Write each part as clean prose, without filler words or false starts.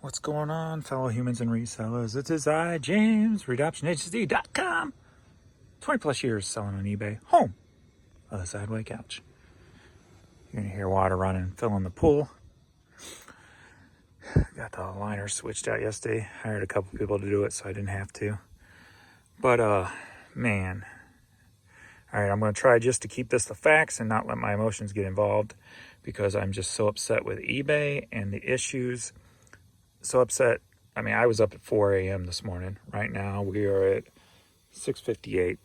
What's going on, fellow humans and resellers? It is I, James, ReadoptionAgency.com. 20 plus years selling on eBay. Home of the sideway couch. You're going to hear water running, filling the pool. Got the liner switched out yesterday. Hired a couple people to do it, so I didn't have to. But, man. All right, I'm going to try just to keep this the facts and not let my emotions get involved because I'm just so upset with eBay and the issues. So upset. I mean, I was up at 4 a.m. this morning. Right now, we are at 6:58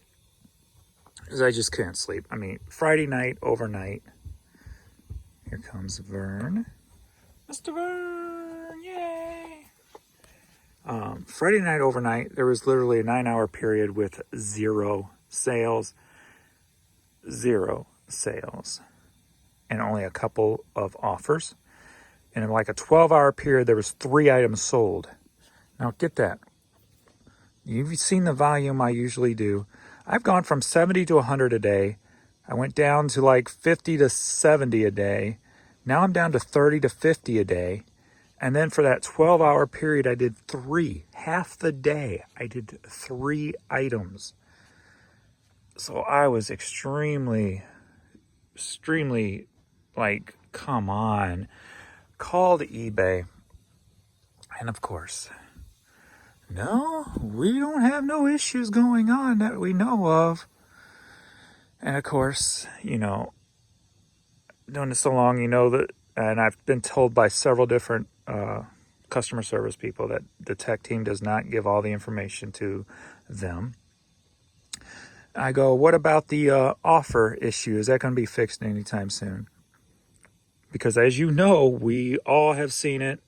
because I just couldn't sleep. I mean, Friday night, overnight. Here comes Vern. Mr. Vern, yay! Friday night, overnight, there was literally a 9-hour period with zero sales. And only a couple of offers. And in like a 12-hour period, there was 3 items sold. Now, get that. You've seen the volume I usually do. I've gone from 70 to 100 a day. I went down to like 50 to 70 a day. Now I'm down to 30 to 50 a day. And then for that 12-hour period, I did 3. Half the day, I did 3 items. So I was extremely, like, come on. Called eBay, and of course, no, we don't have no issues going on that we know of. And of course, doing this so long, that, and I've been told by several different customer service people that the tech team does not give all the information to them. I go, what about the offer issue? Is that going to be fixed anytime soon? Because as you know, we all have seen it.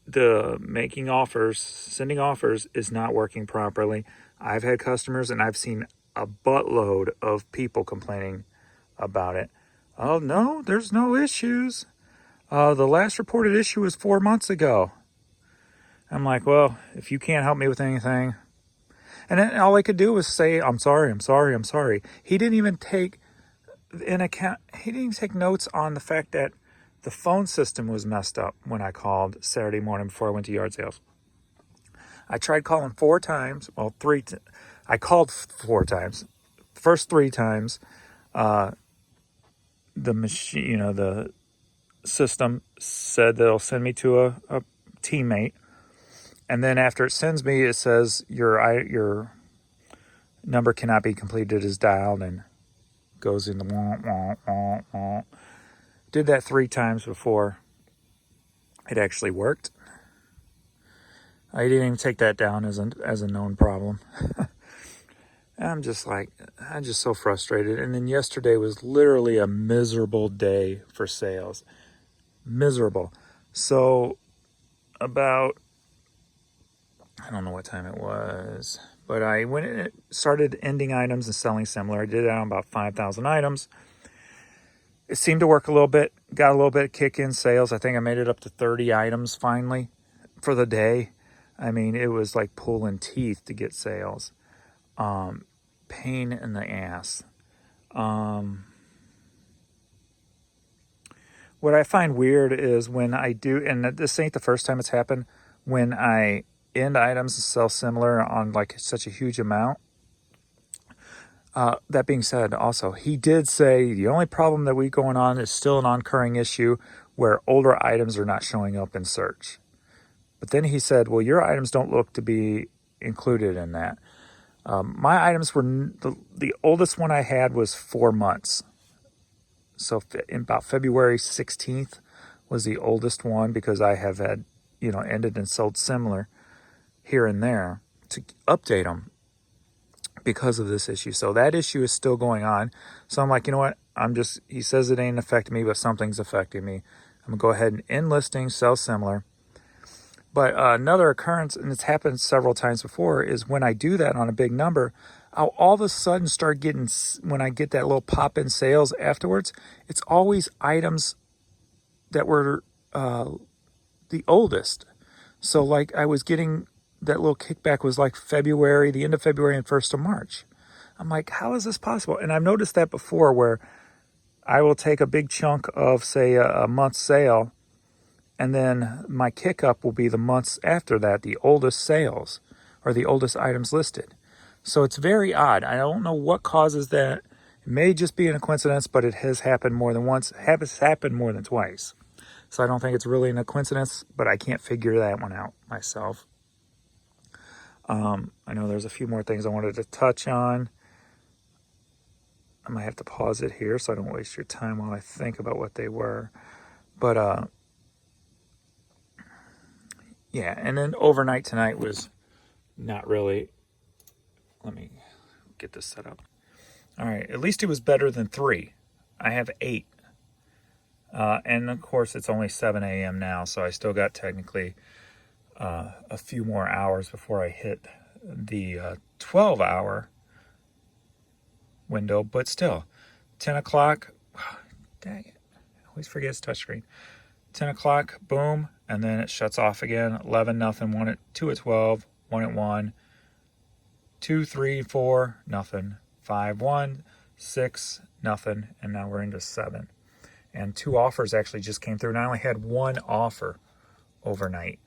The making offers, sending offers is not working properly. I've had customers and I've seen a buttload of people complaining about it. Oh, no, there's no issues. The last reported issue was 4 months ago. I'm like, well, if you can't help me with anything. And then all I could do was say, I'm sorry. He didn't even take notes on the fact that the phone system was messed up when I called Saturday morning before I went to yard sales. I tried calling 4 times. Well, I called 4 times. First 3 times, the machine, the system said that it'll send me to a teammate. And then after it sends me, it says your number cannot be completed as dialed, and goes in the wah. Did that 3 times before it actually worked. I didn't even take that down as a known problem. I'm just so frustrated. And then yesterday was literally a miserable day for sales. Miserable. So about, I don't know what time it was, but I started ending items and selling similar. I did it on about 5,000 items. It seemed to work a little bit. Got a little bit of kick in sales. I think I made it up to 30 items finally for the day. I mean, it was like pulling teeth to get sales. Pain in the ass. What I find weird is when I do, and this ain't the first time it's happened, when I end items and sell similar on like such a huge amount. That being said, also, he did say the only problem that we going on is still an occurring issue where older items are not showing up in search. But then he said, well, your items don't look to be included in that. My items were, the oldest one I had was 4 months. So in about February 16th was the oldest one because I have had, ended and sold similar here and there to update them because of this issue. So that issue is still going on. So I'm like, you know what? He says it ain't affecting me, but something's affecting me. I'm going to go ahead and end listing, sell similar. But another occurrence, and it's happened several times before, is when I do that on a big number, I'll all of a sudden start getting, when I get that little pop in sales afterwards, it's always items that were the oldest. So like I was getting, that little kickback was like February, the end of February and 1st of March. I'm like, how is this possible? And I've noticed that before where I will take a big chunk of, say, a month's sale And then my kick up will be the months after that, the oldest sales or the oldest items listed. So it's very odd. I don't know what causes that. It may just be a coincidence, but it has happened more than once. It has happened more than twice. So I don't think it's really a coincidence, but I can't figure that one out myself. I know there's a few more things I wanted to touch on. I might have to pause it here so I don't waste your time while I think about what they were. But yeah, and then overnight tonight was not really. Let me get this set up. All right, at least it was better than 3. I have 8. And of course, it's only 7 a.m. now, so I still got technically a few more hours before I hit the 12-hour window. But still, 10 o'clock, dang it, I always forget it's touchscreen. 10 o'clock, boom, and then it shuts off again. 11, nothing. 1 at 2 at 12, 1 at 1, 2, 3, 4, nothing. 5, 1, 6, nothing, and now we're into 7. And 2 offers actually just came through, and I only had 1 offer overnight.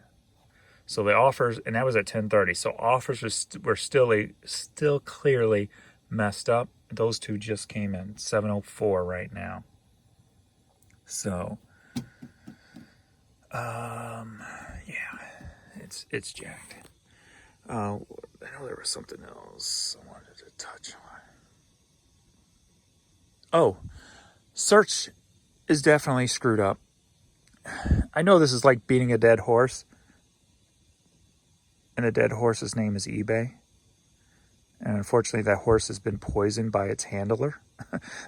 So the offers, and that was at 10:30. So offers were still clearly messed up. Those 2 just came in 7:04 right now. So, yeah, it's jacked. I know there was something else I wanted to touch on. Oh, search is definitely screwed up. I know this is like beating a dead horse, and the dead horse's name is eBay. And unfortunately, that horse has been poisoned by its handler.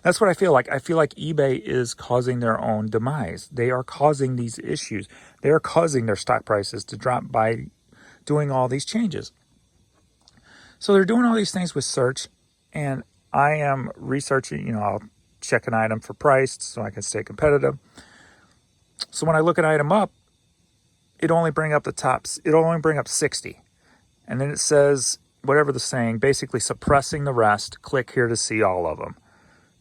That's what I feel like. I feel like eBay is causing their own demise. They are causing these issues. They are causing their stock prices to drop by doing all these changes. So they're doing all these things with search, and I am researching, I'll check an item for price so I can stay competitive. So when I look an item up, it'll only bring up 60. And then it says, whatever the saying, basically suppressing the rest, click here to see all of them.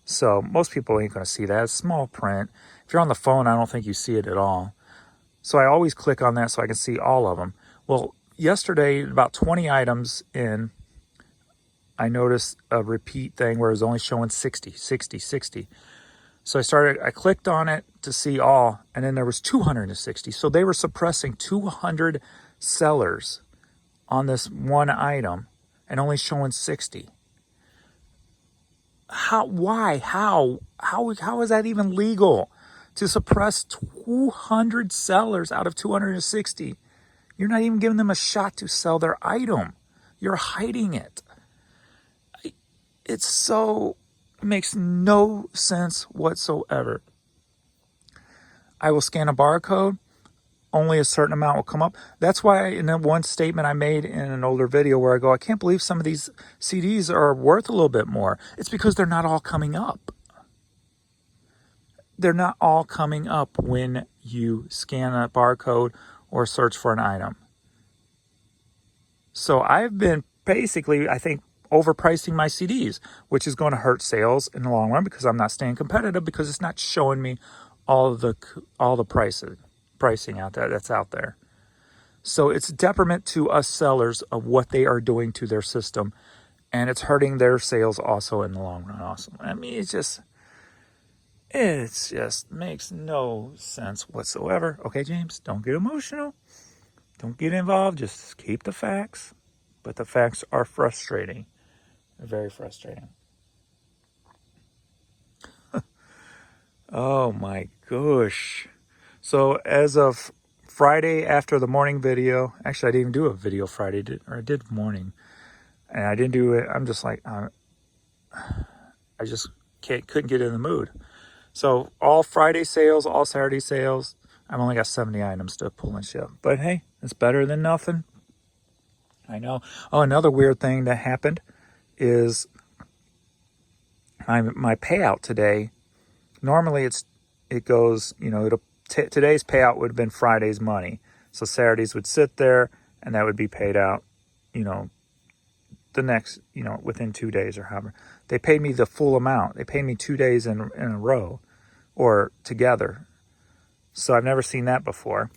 So most people ain't going to see that. It's small print. If you're on the phone, I don't think you see it at all. So I always click on that so I can see all of them. Well, yesterday, about 20 items in, I noticed a repeat thing where it was only showing 60. So I clicked on it to see all, and then there was 260. So they were suppressing 200 sellers on this one item and only showing 60. Why? How is that even legal to suppress 200 sellers out of 260? You're not even giving them a shot to sell their item. You're hiding it. It makes no sense whatsoever. I will scan a barcode. Only a certain amount will come up. That's why in that one statement I made in an older video where I go, I can't believe some of these CDs are worth a little bit more. It's because they're not all coming up. They're not all coming up when you scan a barcode or search for an item. So I've been basically, I think, overpricing my CDs, which is going to hurt sales in the long run because I'm not staying competitive because it's not showing me all the pricing out there that's out there. So it's a detriment to us sellers of what they are doing to their system, and it's hurting their sales also in the long run. Also, I mean, it just makes no sense whatsoever. Okay, James, don't get emotional. Don't get involved. Just keep the facts. But the facts are frustrating. They're very frustrating. Oh my gosh. So as of Friday after the morning video, actually I didn't even do a video Friday, I did morning. And I didn't do it. I'm just like, I just couldn't get in the mood. So all Friday sales, all Saturday sales, I've only got 70 items to pull and ship. But hey, it's better than nothing. I know. Oh, another weird thing that happened is my payout today. Normally it goes, today's payout would have been Friday's money. So Saturdays would sit there and that would be paid out, the next, within 2 days or however. They paid me the full amount. They paid me 2 days in a row or together. So I've never seen that before.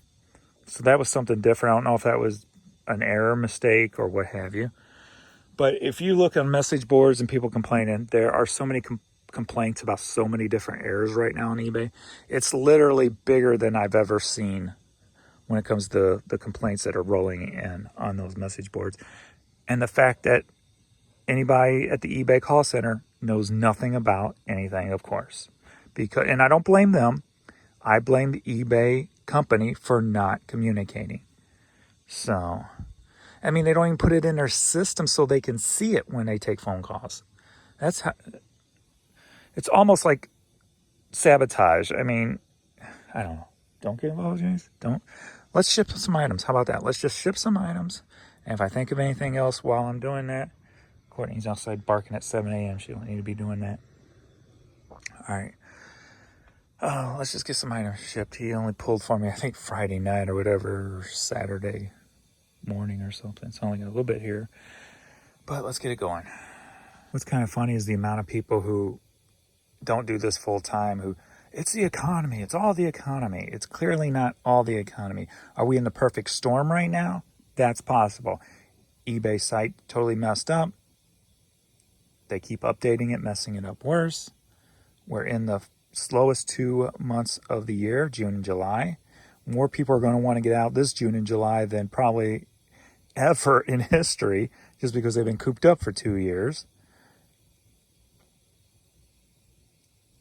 So that was something different. I don't know if that was an error, mistake, or what have you. But if you look on message boards and people complaining, there are so many complaints about so many different errors right now on eBay. It's literally bigger than I've ever seen when it comes to the complaints that are rolling in on those message boards. And the fact that anybody at the eBay call center knows nothing about anything, of course. And I don't blame them. I blame the eBay company for not communicating. So, I mean, they don't even put it in their system so they can see it when they take phone calls. That's how, it's almost like sabotage. I mean, I don't know. Don't get involved, James. Don't. Let's ship some items. How about that? Let's just ship some items. And if I think of anything else while I'm doing that, Courtney's outside barking at 7 a.m. She don't need to be doing that. All right. Let's just get some items shipped. He only pulled for me, I think, Friday night or whatever, or Saturday morning or something. It's only got a little bit here. But let's get it going. What's kind of funny is the amount of people who don't do this full time, who, it's the economy. It's all the economy. It's clearly not all the economy. Are we in the perfect storm right now? That's possible. eBay site totally messed up. They keep updating it, messing it up worse. We're in the slowest 2 months of the year, June and July. More people are going to want to get out this June and July than probably ever in history, just because they've been cooped up for 2 years.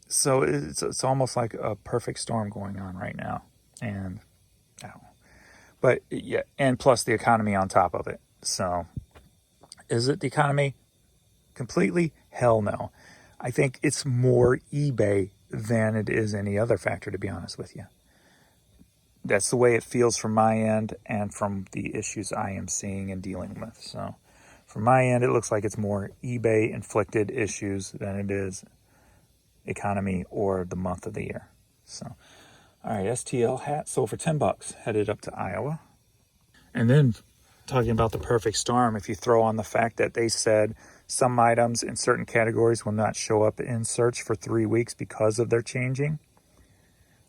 So it's almost like a perfect storm going on right now. And I don't know. But yeah, and plus the economy on top of it. So is it the economy? Completely? Hell no. I think it's more eBay than it is any other factor, to be honest with you. That's the way it feels from my end and from the issues I am seeing and dealing with. So from my end, it looks like it's more eBay inflicted issues than it is economy or the month of the year. So, all right, STL hat sold for $10, headed up to Iowa. And then talking about the perfect storm, if you throw on the fact that they said some items in certain categories will not show up in search for 3 weeks because of their changing.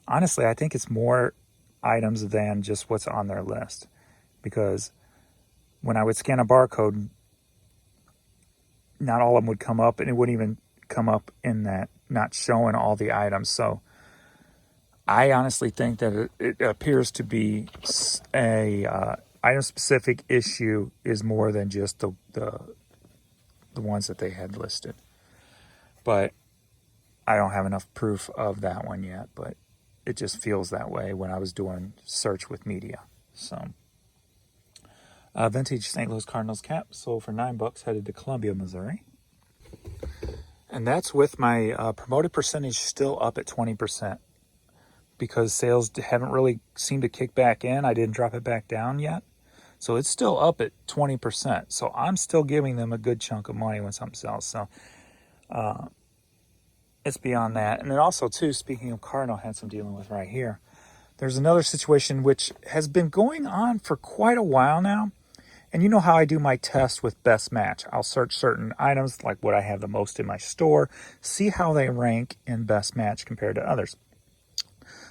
Honestly, I think it's more items than just what's on their list. Because when I would scan a barcode, not all of them would come up, and it wouldn't even come up in that not showing all the items. So I honestly think that it appears to be a item specific issue is more than just the ones that they had listed. But I don't have enough proof of that one yet, but it just feels that way when I was doing search with media. So vintage St. Louis Cardinals cap sold for $9, headed to Columbia, Missouri. And that's with my promoted percentage still up at 20%, because sales haven't really seemed to kick back in. I didn't drop it back down yet. So it's still up at 20%. So I'm still giving them a good chunk of money when something sells. So it's beyond that. And then also, too, speaking of Cardinal hats I'm dealing with right here, there's another situation which has been going on for quite a while now. And you know how I do my test with best match. I'll search certain items, like what I have the most in my store, see how they rank in best match compared to others.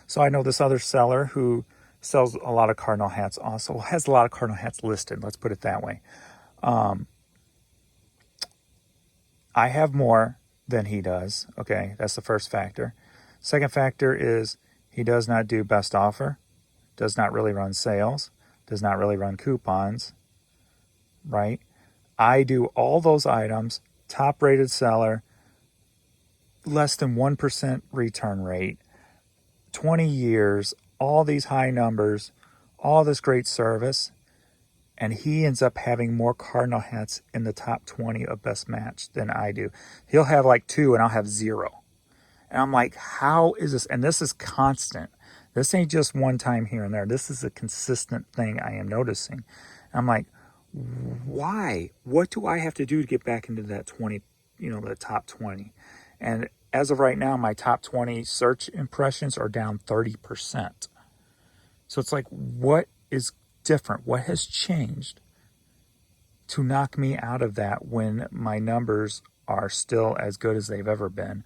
So I know this other seller who sells a lot of Cardinal hats, also has a lot of Cardinal hats listed. Let's put it that way. I have more than he does. Okay, that's the first factor. Second factor is he does not do best offer, does not really run sales, does not really run coupons, right? I do all those items, top rated seller, less than 1% return rate, 20 years, all these high numbers, all this great service, and he ends up having more Cardinal hats in the top 20 of best match than I do. He'll have like 2 and I'll have 0. And I'm like, how is this? And this is constant. This ain't just one time here and there. This is a consistent thing I am noticing. And I'm like, why? What do I have to do to get back into that 20, the top 20? And as of right now, my top 20 search impressions are down 30%. So it's like, what is different? What has changed to knock me out of that when my numbers are still as good as they've ever been?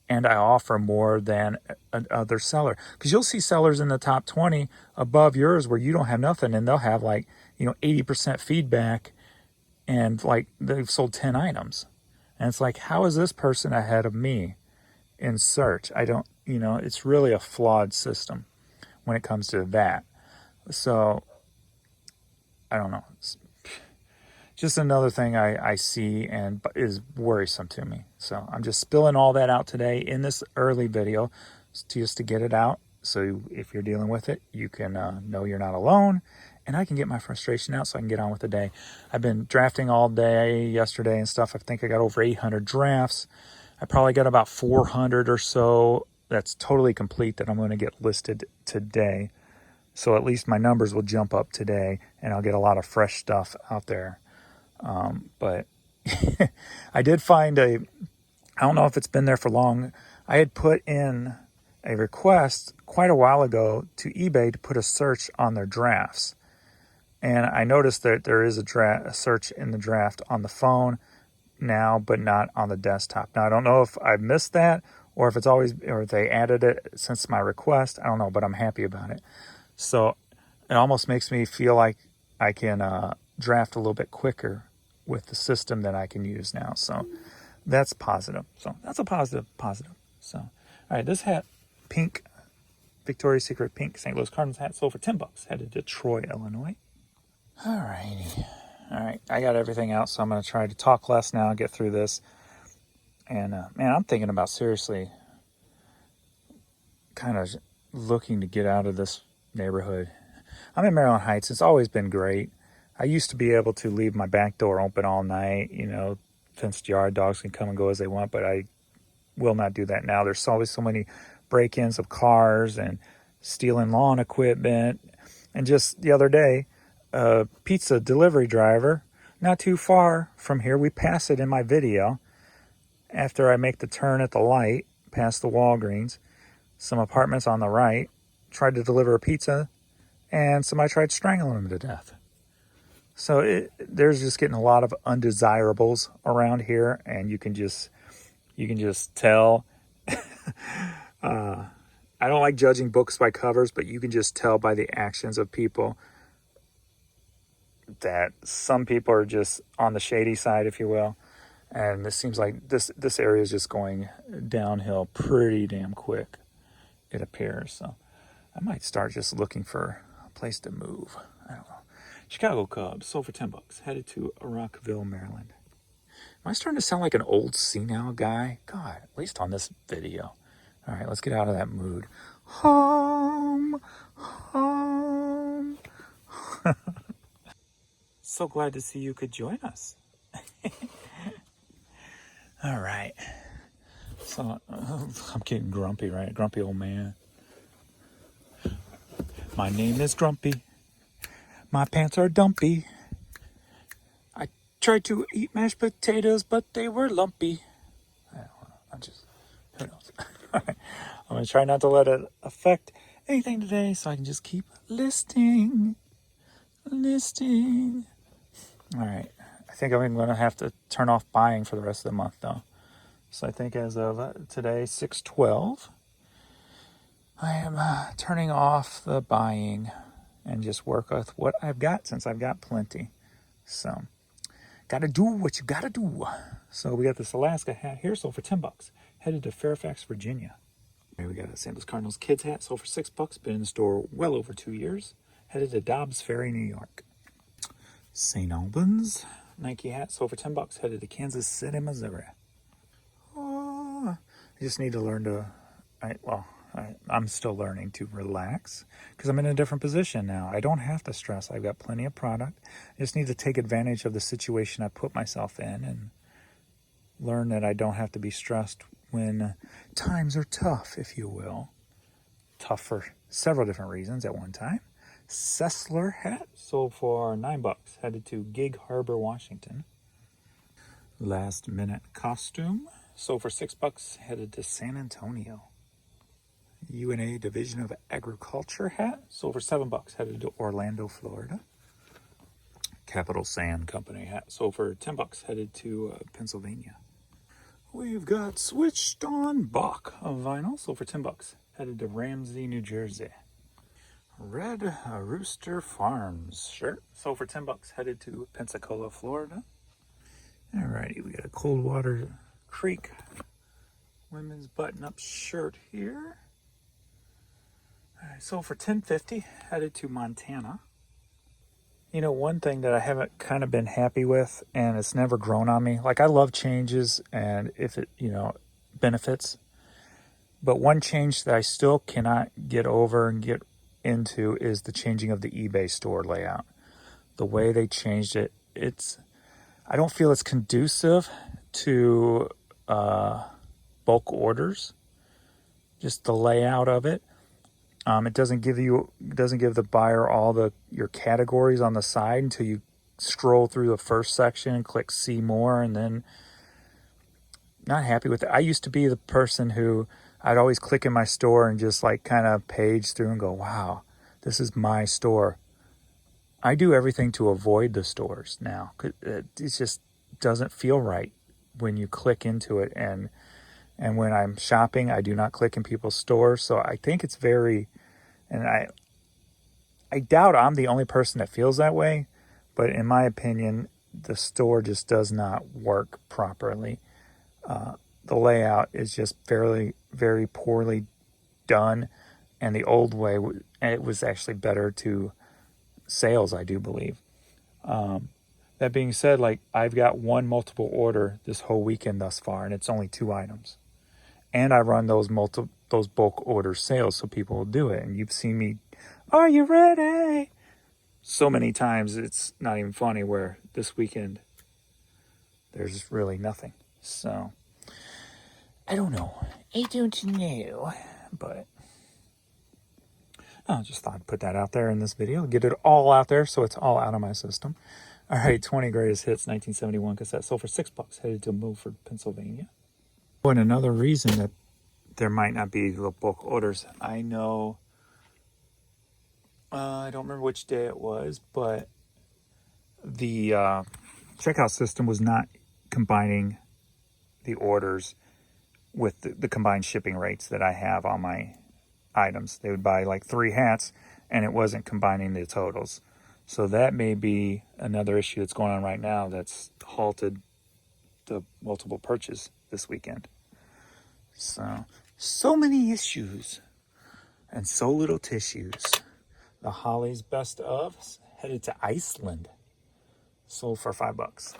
and I offer more than another seller. Because you'll see sellers in the top 20 above yours where you don't have nothing, and they'll have like, 80% feedback, and like they've sold 10 items. And it's like, how is this person ahead of me in search? I don't, it's really a flawed system when it comes to that. So I don't know. It's just another thing I see and is worrisome to me. So I'm just spilling all that out today in this early video just to get it out. So if you're dealing with it, you can know you're not alone, and I can get my frustration out so I can get on with the day. I've been drafting all day yesterday and stuff. I think I got over 800 drafts. I probably got about 400 or so that's totally complete that I'm going to get listed today. So at least my numbers will jump up today, and I'll get a lot of fresh stuff out there. But I did find I don't know if it's been there for long. I had put in a request quite a while ago to eBay to put a search on their drafts. And I noticed that there is a search in the draft on the phone now, but not on the desktop. Now, I don't know if I missed that or if they added it since my request. I don't know, but I'm happy about it. So it almost makes me feel like I can draft a little bit quicker with the system that I can use now. So that's positive. So that's a positive. So, all right, this hat, pink, Victoria's Secret pink St. Louis Cardinals hat, sold for $10. Headed to Troy, Illinois. All righty. All right, I got everything out, so I'm going to try to talk less now, get through this. And, man, I'm thinking about seriously kind of looking to get out of this neighborhood. I'm in Maryland Heights. It's always been great. I used to be able to leave my back door open all night, fenced yard, dogs can come and go as they want, but I will not do that now. There's always so many break-ins of cars and stealing lawn equipment. And just the other day, a pizza delivery driver, not too far from here, we pass it in my video, after I make the turn at the light, past the Walgreens, some apartments on the right, tried to deliver a pizza, and somebody tried strangling him to death. So there's just getting a lot of undesirables around here, and you can just tell. I don't like judging books by covers, but you can just tell by the actions of people that some people are just on the shady side, if you will. And this seems like this area is just going downhill pretty damn quick, it appears. So I might start just looking for a place to move. I don't know. Chicago Cubs, sold for $10, headed to Rockville, Maryland. Am I starting to sound like an old senile guy? God, at least on this video. All right, let's get out of that mood. Home. So glad to see you could join us. All right. So I'm getting grumpy, right? Grumpy old man. My name is Grumpy. My pants are dumpy. I tried to eat mashed potatoes, but they were lumpy. Who knows? All right. I'm going to try not to let it affect anything today so I can just keep listing. All right. I think I'm going to have to turn off buying for the rest of the month, though. So I think as of today, 6/12, I am turning off the buying and just work with what I've got, since I've got plenty. So, got to do what you got to do. So we got this Alaska hat here, sold for $10, headed to Fairfax, Virginia. Here we got a St. Louis Cardinals kids hat, sold for $6, been in the store well over 2 years, headed to Dobbs Ferry, New York. St. Albans Nike hat, sold for $10, headed to Kansas City, Missouri. Oh, I just need to learn to, I'm still learning to relax, because I'm in a different position now. I don't have to stress. I've got plenty of product. I just need to take advantage of the situation I put myself in and learn that I don't have to be stressed when times are tough, if you will. Tough for several different reasons at one time. Sessler hat, sold for $9, headed to Gig Harbor, Washington. Last Minute Costume, sold for $6, headed to San Antonio. UNA Division of Agriculture hat, sold for $7, headed to Orlando, Florida. Capital Sand Company hat, sold for $10, headed to Pennsylvania. We've got Switched on Bach of vinyl, sold for $10. Headed to Ramsey, New Jersey. Red Rooster Farms shirt, sold for $10. Headed to Pensacola, Florida. Alrighty, we got a Coldwater Creek women's button-up shirt here. Alright, sold for $10.50. Headed to Montana. You know, one thing that I haven't kind of been happy with, and it's never grown on me, like I love changes and if it, benefits, but one change that I still cannot get over and get into is the changing of the eBay store layout. The way they changed it, I don't feel it's conducive to bulk orders, just the layout of it. It doesn't give the buyer all your categories on the side until you scroll through the first section and click see more, and then not happy with it. I used to be the person who I'd always click in my store and just like kind of page through and go, wow, this is my store. I do everything to avoid the stores now. It just doesn't feel right when you click into it, and when I'm shopping, I do not click in people's stores. So I think it's and I doubt I'm the only person that feels that way, but in my opinion, the store just does not work properly. The layout is just very, very poorly done, and the old way, it was actually better to sales, I do believe. That being said, like I've got one multiple order this whole weekend thus far, and it's only 2 items. And I run those bulk order sales so people will do it. And you've seen me, are you ready? So many times it's not even funny, where this weekend there's really nothing. So I don't know. I don't know. But I just thought I'd put that out there in this video. Get it all out there so it's all out of my system. All right, 20 Greatest Hits 1971 cassette sold for $6. Headed to Milford, Pennsylvania. And another reason that there might not be bulk orders, I know, I don't remember which day it was, but the checkout system was not combining the orders with the combined shipping rates that I have on my items. They would buy like 3 hats, and it wasn't combining the totals. So that may be another issue that's going on right now that's halted the multiple purchase this weekend. So many issues and so little tissues. The Hollies Best of headed to Iceland. Sold for $5.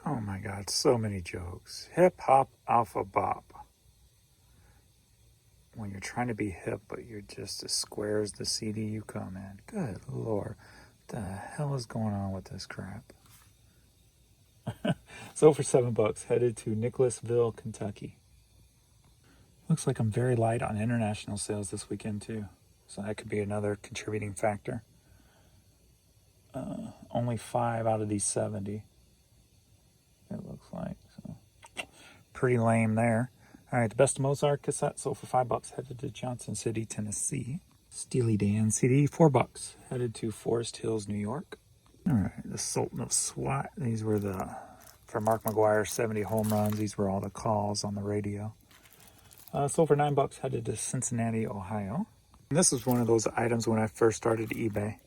Oh my God, so many jokes. Hip hop alpha bop. When you're trying to be hip, but you're just as square as the CD you come in. Good Lord. What the hell is going on with this crap? Sold for $7. Headed to Nicholasville, Kentucky. Looks like I'm very light on international sales this weekend too. So that could be another contributing factor. Only 5 out of these 70. It looks like. So pretty lame there. All right, the Best of Mozart cassette sold for $5. Headed to Johnson City, Tennessee. Steely Dan CD, $4. Headed to Forest Hills, New York. All right, the Sultan of SWAT. These were for Mark McGuire's 70 home runs. These were all the calls on the radio. Sold for $9. Headed to Cincinnati, Ohio. And this was one of those items when I first started eBay.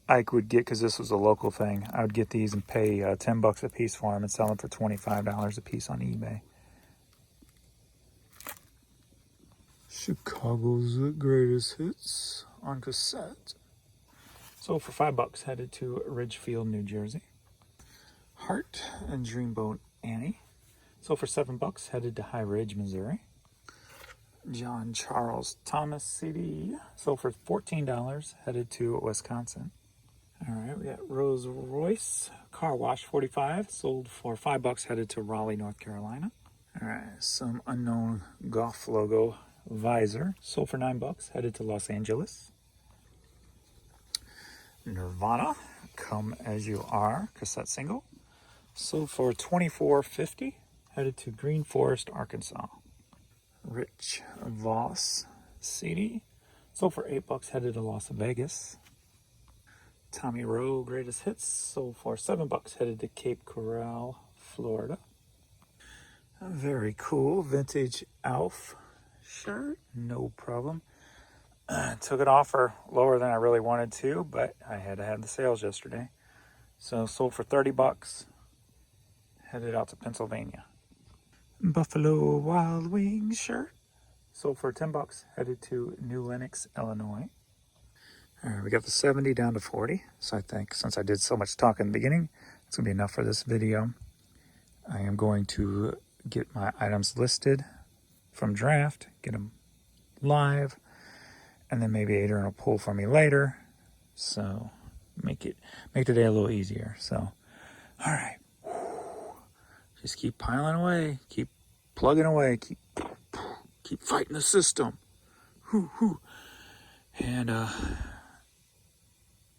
I would get, because this was a local thing, I would get these and pay $10 a piece for them and sell them for $25 a piece on eBay. Chicago's Greatest Hits on cassette. Sold for $5. Headed to Ridgefield, New Jersey. Heart and Dreamboat Annie. Sold for $7. Headed to High Ridge, Missouri. John Charles Thomas CD. Sold for $14. Headed to Wisconsin. All right, we got Rolls Royce Car Wash 45. Sold for $5. Headed to Raleigh, North Carolina. All right, some unknown golf logo visor. Sold for $9. Headed to Los Angeles. Nirvana, Come As You Are, cassette single. Sold for $24.50. Headed to Green Forest, Arkansas. Rich Voss CD. Sold for $8. Headed to Las Vegas. Tommy Rowe Greatest Hits. Sold for $7. Headed to Cape Coral, Florida. Very cool vintage Alf shirt, no problem. Took it off for lower than I really wanted to, but I had to have the sales yesterday. So sold for 30 bucks. Headed out to Pennsylvania. Buffalo Wild Wings shirt. Sold for 10 bucks. Headed to New Lenox, Illinois. All right, we got the 70 down to 40. So I think since I did so much talk in the beginning, it's going to be enough for this video. I am going to get my items listed from draft, get them live, and then maybe Adrian will pull for me later. So make the day a little easier. So, all right. Just keep piling away, keep plugging away, keep fighting the system. And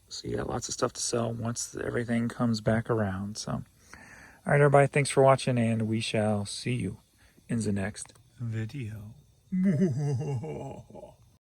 so you got lots of stuff to sell once everything comes back around. So, all right, everybody, thanks for watching, and we shall see you in the next video.